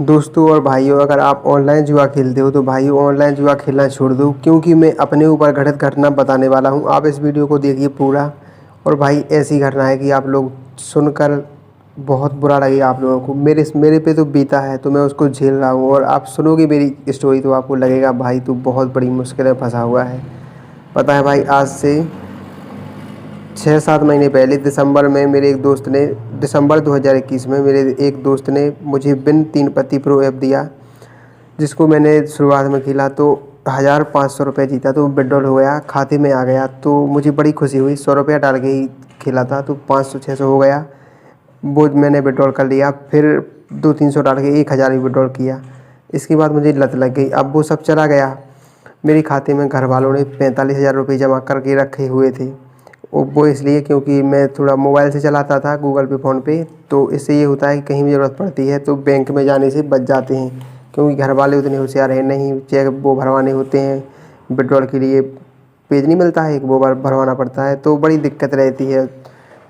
दोस्तों और भाइयों, अगर आप ऑनलाइन जुआ खेलते हो तो भाइयों ऑनलाइन जुआ खेलना छोड़ दो, क्योंकि मैं अपने ऊपर घटित घटना बताने वाला हूं। आप इस वीडियो को देखिए पूरा। और भाई ऐसी घटना है कि आप लोग सुनकर बहुत बुरा लगेगा आप लोगों को। मेरे पे तो बीता है तो मैं उसको झेल रहा हूं, और आप सुनोगे मेरी स्टोरी तो आपको लगेगा भाई तू बहुत बड़ी मुश्किल में फंसा हुआ है। पता है भाई, आज से 6-7 महीने पहले दिसंबर में मेरे एक दोस्त ने, दिसंबर 2021 में मेरे एक दोस्त ने मुझे बिन 3 पत्ती प्रो ऐप दिया, जिसको मैंने शुरुआत में खेला तो 1500 रुपये जीता, तो विड्रॉल हो गया, खाते में आ गया। तो मुझे बड़ी खुशी हुई। 100 रुपया डाल के ही खेला था तो 500-600 हो गया, वो मैंने विड्रॉल कर लिया। फिर 200-300 डाल के 1000 ही विड्रॉल किया। इसके बाद मुझे लत लग गई। अब वो सब चला गया। मेरे खाते में घर वालों ने 45,000 रुपये जमा करके रखे हुए थे। वो इसलिए क्योंकि मैं थोड़ा मोबाइल से चलाता था, गूगल पे, फ़ोन पे। तो इससे ये होता है कि कहीं भी ज़रूरत पड़ती है तो बैंक में जाने से बच जाते हैं, क्योंकि घर वाले उतने होशियार हैं नहीं। चेक वो भरवाने होते हैं विड्रॉल के लिए, पेज नहीं मिलता है, वो भरवाना पड़ता है, तो बड़ी दिक्कत रहती है।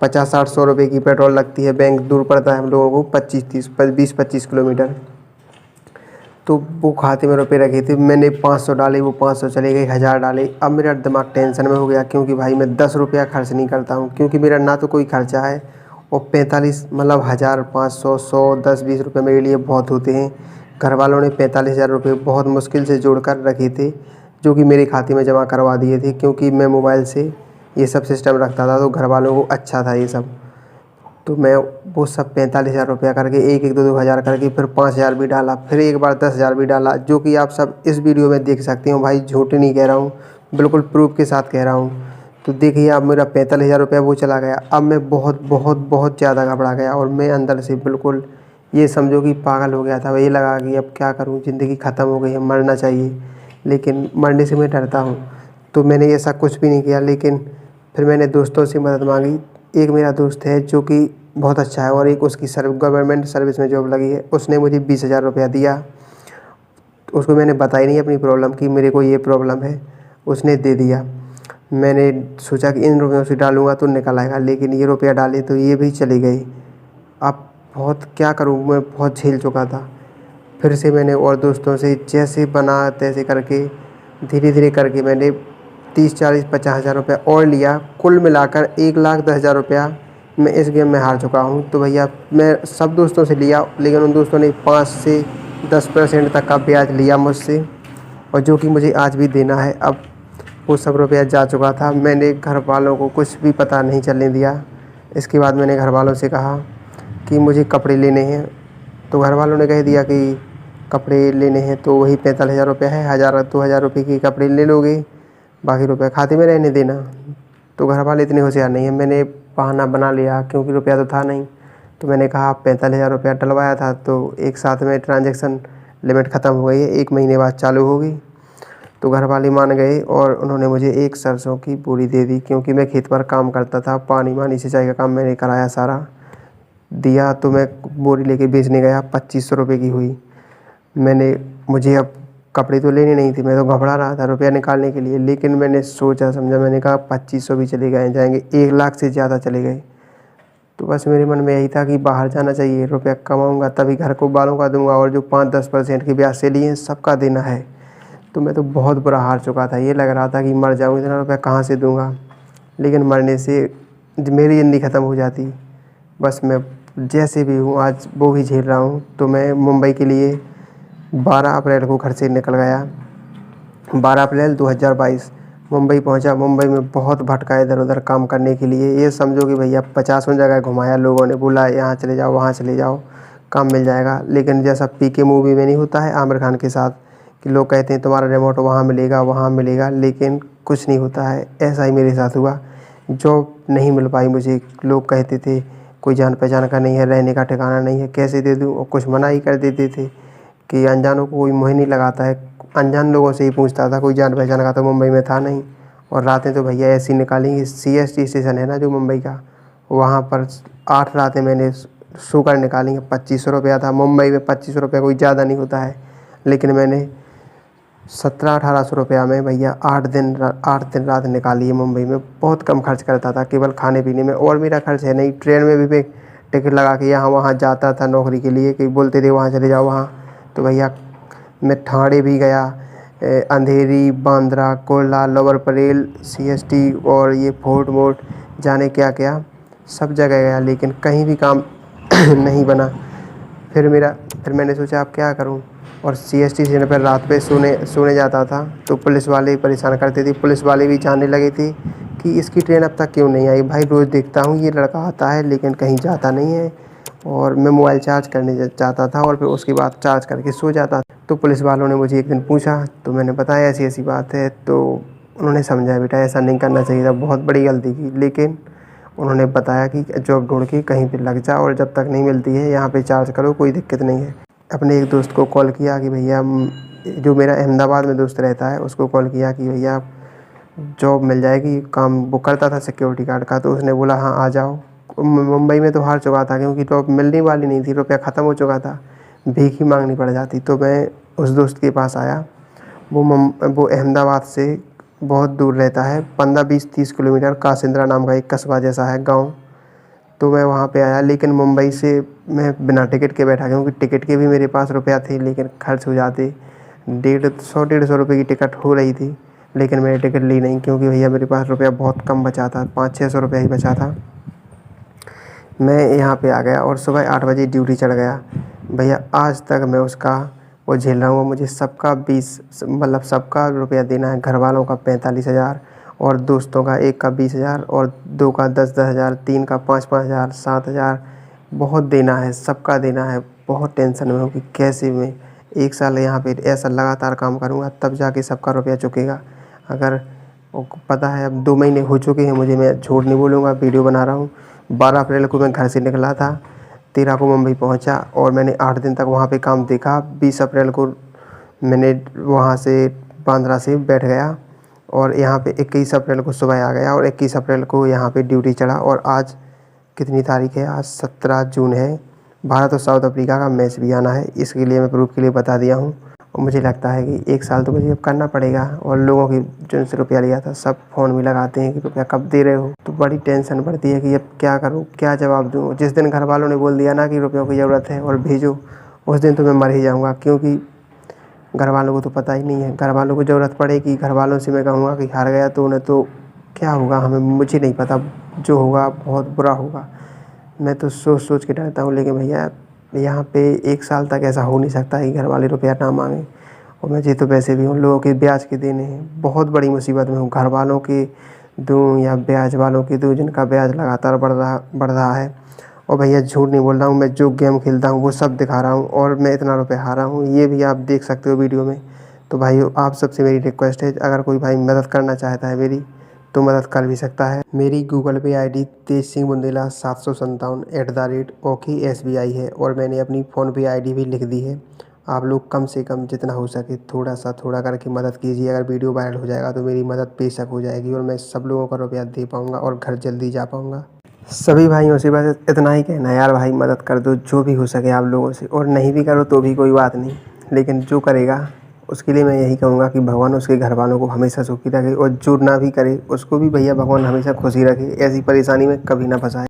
50-60-100 रुपये की पेट्रोल लगती है। बैंक दूर पड़ता है हम लोगों को 20-25 किलोमीटर। तो वो खाते में रुपए रखे थे, मैंने 500 डाले, वो 500 चले गए, 1000 डाले। अब मेरा दिमाग टेंशन में हो गया, क्योंकि भाई मैं 10 रुपया खर्च नहीं करता हूँ, क्योंकि मेरा ना तो कोई खर्चा है। और 45 मतलब 1000, 500, 100, 10-20 रुपये मेरे लिए बहुत होते हैं। घर वालों ने 45,000 रुपये बहुत मुश्किल से जोड़ कर रखे थे, जो कि मेरे खाते में जमा करवा दिए थे, क्योंकि मैं मोबाइल से ये सब सिस्टम रखता था तो घर वालों को अच्छा था ये सब। तो मैं वो सब 45,000 रुपया करके एक 2-2 हज़ार करके फिर 5,000 भी डाला, फिर एक बार 10,000 भी डाला, जो कि आप सब इस वीडियो में देख सकते हो। भाई झूठ नहीं कह रहा हूँ, बिल्कुल प्रूफ के साथ कह रहा हूँ। तो देखिए, अब मेरा 45,000 रुपया वो चला गया। अब मैं बहुत बहुत बहुत ज़्यादा घबरा गया, और मैं अंदर से बिल्कुल ये समझो कि पागल हो गया था। ये लगा कि अब क्या करूँ, ज़िंदगी ख़त्म हो गई है, मरना चाहिए, लेकिन मरने से मैं डरता हूँ। तो मैंने ऐसा कुछ भी नहीं किया, लेकिन फिर मैंने दोस्तों से मदद मांगी। एक मेरा दोस्त है जो कि बहुत अच्छा है, और एक उसकी गवर्नमेंट सर्विस में जॉब लगी है, उसने मुझे 20,000 रुपया दिया। उसको मैंने बताई नहीं अपनी प्रॉब्लम कि मेरे को ये प्रॉब्लम है, उसने दे दिया। मैंने सोचा कि इन रुपयों से डालूंगा तो निकल आएगा, लेकिन ये रुपया डाले तो ये भी चली गई। अब बहुत क्या करूँ, मैं बहुत झेल चुका था। फिर से मैंने और दोस्तों से जैसे बना तैसे करके धीरे धीरे करके मैंने 30-40-50 हज़ार रुपया और लिया। कुल मिलाकर 1,10,000 रुपया मैं इस गेम में हार चुका हूँ। तो भैया, मैं सब दोस्तों से लिया, लेकिन उन दोस्तों ने 5 से 10% तक का ब्याज लिया मुझसे, और जो कि मुझे आज भी देना है। अब वो सब रुपया जा चुका था। मैंने घर वालों को कुछ भी पता नहीं चलने दिया। इसके बाद मैंने घर वालों से कहा कि मुझे कपड़े लेने हैं, तो घर वालों ने कह दिया कि कपड़े लेने हैं तो वही 45,000 रुपया है, 1,000-2,000 रुपये के कपड़े ले लोगे, बाकी रुपया खाते में रहने देना। तो घर वाले इतने होशियार नहीं हैं। मैंने बहाना बना लिया, क्योंकि रुपया तो था नहीं। तो मैंने कहा 45,000 रुपया डलवाया था, तो एक साथ में ट्रांजैक्शन लिमिट ख़त्म हो गई है, 1 महीने बाद चालू होगी। तो घर वाले मान गए, और उन्होंने मुझे एक सरसों की बोरी दे दी, क्योंकि मैं खेत पर काम करता था, पानी वानी सिंचाई का काम मैंने कराया सारा। दिया तो मैं बोरी लेके बेचने गया, 2500 रुपये की हुई। मुझे अब कपड़े तो लेने नहीं थे, मैं तो घबरा रहा था रुपया निकालने के लिए, लेकिन मैंने सोचा समझा, मैंने कहा 2500 भी चले गए जाएंगे, 1,00,000 से ज़्यादा चले गए। तो बस मेरे मन में यही था कि बाहर जाना चाहिए, रुपया कमाऊंगा तभी घर को बालों का दूंगा, और जो 5-10% के ब्याज से लिए सबका देना है। तो मैं तो बहुत बुरा हार चुका था। ये लग रहा था कि मर जाऊँ, इतना रुपया कहाँ से दूंगा। लेकिन मरने से मेरी ज़िंदगी ख़त्म हो जाती। बस मैं जैसे भी हूँ आज वो भी झेल रहा हूँ। तो मैं मुंबई के लिए 12 अप्रैल को घर से निकल गया। 12 अप्रैल 2022 मुंबई पहुंचा। मुंबई में बहुत भटका इधर उधर काम करने के लिए। ये समझो कि भैया 50 जगह घुमाया, लोगों ने बोला यहाँ चले जाओ, वहाँ चले जाओ, काम मिल जाएगा। लेकिन जैसा पीके मूवी में नहीं होता है आमिर खान के साथ, कि लोग कहते हैं तुम्हारा रिमोट वहाँ मिलेगा, वहाँ मिलेगा, लेकिन कुछ नहीं होता है। ऐसा ही मेरे साथ हुआ। जॉब नहीं मिल पाई मुझे। लोग कहते थे कोई जान पहचान का नहीं है, रहने का ठिकाना नहीं है, कैसे दे दूँ, और कुछ मना ही कर देते थे कि अनजानों को कोई मोह नहीं लगाता है। अनजान लोगों से ही पूछता था, कोई जान पहचान का तो मुंबई में था नहीं। और रातें तो भैया ऐसी निकालेंगी, सीएसटी स्टेशन है ना जो मुंबई का, वहाँ पर 8 रातें मैंने सोकर निकाली हैं। 2500 रुपया था। मुंबई में 2500 रुपया कोई ज़्यादा नहीं होता है, लेकिन मैंने 1700-1800 रुपया में भैया 8 दिन रात निकाली है मुंबई में। बहुत कम खर्च करता था, केवल खाने पीने में, और मेरा खर्च है नहीं। ट्रेन में भी मैं टिकट लगा के यहाँ वहाँ जाता था नौकरी के लिए, कि बोलते थे वहाँ चले जाओ, वहाँ तो भैया मैं ठाणे भी गया, अंधेरी, बांद्रा, कुर्ला, लोअर परेल, CST और ये फोर्ट मोड, जाने क्या क्या सब जगह गया, लेकिन कहीं भी काम नहीं बना। फिर मैंने सोचा अब क्या करूं, और CST स्टेशन पर रात पे सोने जाता था तो पुलिस वाले परेशान करते थे। पुलिस वाले भी जानने लगे थे कि इसकी ट्रेन अब तक क्यों नहीं आई। भाई रोज़ देखता हूँ ये लड़का आता है लेकिन कहीं जाता नहीं है, और मैं मोबाइल चार्ज करने जाता था और फिर उसके बाद चार्ज करके सो जाता। तो पुलिस वालों ने मुझे एक दिन पूछा तो मैंने बताया ऐसी ऐसी बात है, तो उन्होंने समझाया बेटा ऐसा नहीं करना चाहिए था, बहुत बड़ी गलती की। लेकिन उन्होंने बताया कि जॉब ढूंढ के कहीं पे लग जा, और जब तक नहीं मिलती है यहाँ पे चार्ज करो, कोई दिक्कत नहीं है। अपने एक दोस्त को कॉल किया कि भैया, जो मेरा अहमदाबाद में दोस्त रहता है उसको कॉल किया कि भैया जॉब मिल जाएगी, काम वो करता था सिक्योरिटी गार्ड का, तो उसने बोला हाँ आ जाओ। मुंबई में तो हार चुका था क्योंकि जॉब मिलने वाली नहीं थी, रुपया ख़त्म हो चुका था, भीख ही मांगनी पड़ जाती। तो मैं उस दोस्त के पास आया, वो अहमदाबाद से बहुत दूर रहता है, 15-20-30 किलोमीटर, कासिंद्रा नाम का एक कस्बा जैसा है गांव। तो मैं वहाँ पे आया, लेकिन मुंबई से मैं बिना टिकट के बैठा, क्योंकि टिकट के भी मेरे पास रुपया थे लेकिन खर्च हो जाते। 150 रुपये की टिकट हो रही थी, लेकिन मैंने टिकट ली नहीं क्योंकि भैया मेरे पास रुपया बहुत कम बचा था, 500-600 रुपया ही बचा था। मैं यहाँ पे आ गया और सुबह 8 बजे ड्यूटी चढ़ गया। भैया आज तक मैं उसका वो झेल रहा हूँ। मुझे सबका 20 मतलब सबका रुपया देना है, घर वालों का 45,000 और दोस्तों का एक का 20,000 और 2 का 10-10 हज़ार, 3 का 5-5 हज़ार, 7,000, बहुत देना है, सबका देना है। बहुत टेंशन में हूँ कि कैसे मैं 1 साल यहाँ पे ऐसा लगातार काम करूँगा तब जाके सबका रुपया चुकेगा। अगर वो पता है अब 2 महीने हो चुके हैं मुझे, मैं झूठ नहीं बोलूँगा, वीडियो बना रहा हूँ। 12 अप्रैल को मैं घर से निकला था, 13 को मुंबई पहुँचा और मैंने 8 दिन तक वहाँ पे काम देखा। 20 अप्रैल को मैंने वहाँ से बांद्रा से बैठ गया और यहाँ पे 21 अप्रैल को सुबह आ गया और 21 अप्रैल को यहाँ पे ड्यूटी चढ़ा। और आज कितनी तारीख है? आज 17 जून है। भारत और साउथ अफ्रीका का मैच भी आना है, इसके लिए मैं प्रूफ के लिए बता दिया हूँ। और मुझे लगता है कि 1 साल तो मुझे अब करना पड़ेगा। और लोगों की जिनसे रुपया लिया था सब फ़ोन भी लगाते हैं कि रुपया कब दे रहे हो, तो बड़ी टेंशन बढ़ती है कि अब क्या करूँ, क्या जवाब दूँ। जिस दिन घर वालों ने बोल दिया ना कि रुपयों की ज़रूरत है और भेजो, उस दिन तो मैं मर ही जाऊँगा, क्योंकि घर वालों को तो पता ही नहीं है। घर वालों को ज़रूरत पड़ेगी, घर वालों से मैं कहूँगा कि हार गया तो उन्हें तो क्या होगा, हमें मुझे नहीं पता, जो होगा बहुत बुरा होगा। मैं तो सोच के डरता हूँ। लेकिन भैया यहाँ पे 1 साल तक ऐसा हो नहीं सकता कि घर वाले रुपया ना मांगें। और मुझे तो वैसे भी उन लोगों के ब्याज के देने हैं, बहुत बड़ी मुसीबत में हूँ। घर वालों के दूँ या ब्याज वालों के दूँ, जिनका ब्याज लगातार बढ़ रहा है। और भैया झूठ नहीं बोल रहा हूँ, मैं जो गेम खेलता हूँ वो सब दिखा रहा हूँ और मैं इतना रुपये हारा हूँ, ये भी आप देख सकते हो वीडियो में। तो भाई आप सबसे मेरी रिक्वेस्ट है, अगर कोई भाई मदद करना चाहता है मेरी, तो मदद कर भी सकता है। मेरी गूगल पे ID तेज सिंह बुंदेला 757@OKSBI है और मैंने अपनी फ़ोनपे ID भी लिख दी है। आप लोग कम से कम जितना हो सके थोड़ा करके मदद कीजिए। अगर वीडियो वायरल हो जाएगा तो मेरी मदद बेशक हो जाएगी और मैं सब लोगों का रुपया दे पाऊँगा और घर जल्दी जा पाऊँगा। सभी भाइयों से बस इतना ही कहना है यार, भाई मदद कर दो जो भी हो सके आप लोगों से, और नहीं भी करो तो भी कोई बात नहीं, लेकिन जो करेगा उसके लिए मैं यही कहूँगा कि भगवान उसके घर वालों को हमेशा सुखी रखे, और जो ना भी करे उसको भी भैया भगवान हमेशा खुशी रखे, ऐसी परेशानी में कभी ना फंसाए।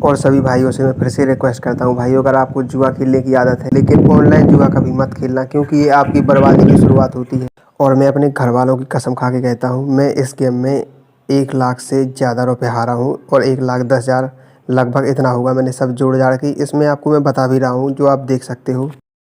और सभी भाइयों से मैं फिर से रिक्वेस्ट करता हूँ, भाइयों अगर आपको जुआ खेलने की आदत है, लेकिन ऑनलाइन जुआ कभी मत खेलना, क्योंकि ये आपकी बर्बादी की शुरुआत होती है। और मैं अपने घर वालों की कसम खा के कहता हूँ, मैं इस गेम में 1 लाख से ज़्यादा रुपये हारा हूँ और 1,10,000 लगभग इतना होगा, मैंने सब जोड़ जाड़ के। इसमें आपको मैं बता भी रहा हूँ, जो आप देख सकते हो।